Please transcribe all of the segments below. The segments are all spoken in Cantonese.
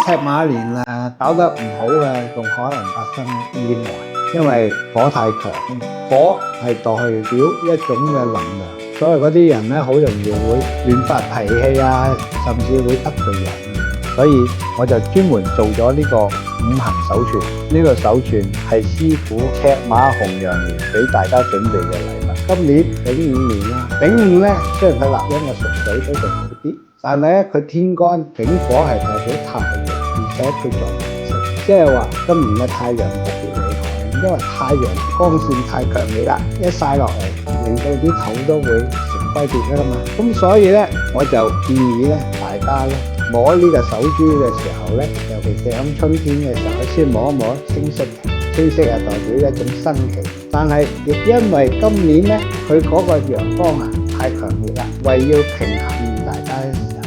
赤馬年搞得唔好嘅，仲可能發生意外，因為火太強。火係代表一種嘅能量，所以嗰啲人咧好容易會亂發脾氣啊，甚至會得罪人。所以我就專門做咗呢個五行手串，呢個手串係師傅赤馬紅羊年俾大家準備嘅禮物。今年丙午年啦，丙午咧雖然佢立音嘅屬水都仲好啲，但係咧佢天干丙火係代表太陽，而且佢做顏色，即係話今年嘅太陽特別厲害，因為太陽光線太強烈啦，一曬落嚟令到啲土都會成龜裂㗎嘛。咁所以咧我就建議咧大家咧摸呢個手珠嘅時候咧，尤其是喺春天嘅時候，先摸一摸青色嘅，青色係代表一種生氣。但係亦因為今年咧，佢嗰個陽光太強烈啦，為要平衡大家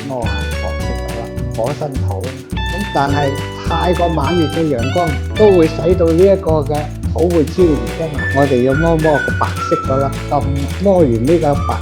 摸下黃色咗啦，火生土。咁但係太過猛烈嘅陽光都會使到呢一個嘅土會焦熱㗎嘛。我哋要摸個白色嗰粒金，摸完呢個白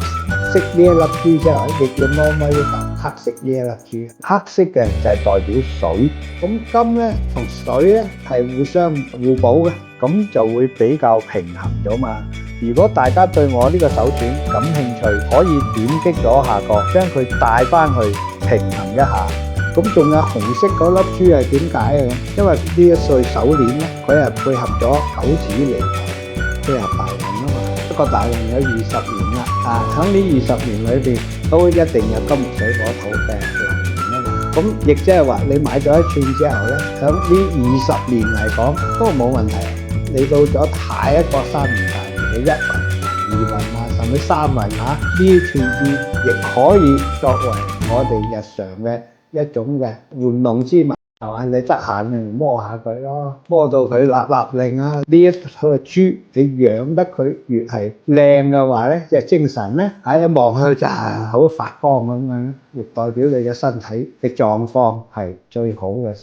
色呢一粒珠之後，亦要摸呢個黑色呢一粒珠。黑色嘅就係代表水，咁金咧同水咧係互相互補嘅，咁就會比較平衡咗嘛。如果大家對我呢個手串感興趣，可以點擊左下角將佢帶翻去平衡一下。咁仲有紅色嗰粒珠係點解啊？因為呢一歲手鏈咧，佢係配合咗九紫離台，配合大運啊嘛。一個大運有20年啦，喺呢20年裏邊都一定有金木水火土嘅流年啊嘛。咁亦即係話你買咗一串之後咧，喺呢20年嚟講都冇問題。你到咗下一個3年大運嘅1運、2運甚至3運呢串珠亦可以作為我哋日常嘅一種嘅玩弄之物，係嘛？你得閒摸下佢咯，摸到佢立立令啊！呢一個珠你養得佢越係靚嘅話咧，即係精神咧，一望佢就係好發光咁樣，亦代表你嘅身體嘅狀況係最好嘅。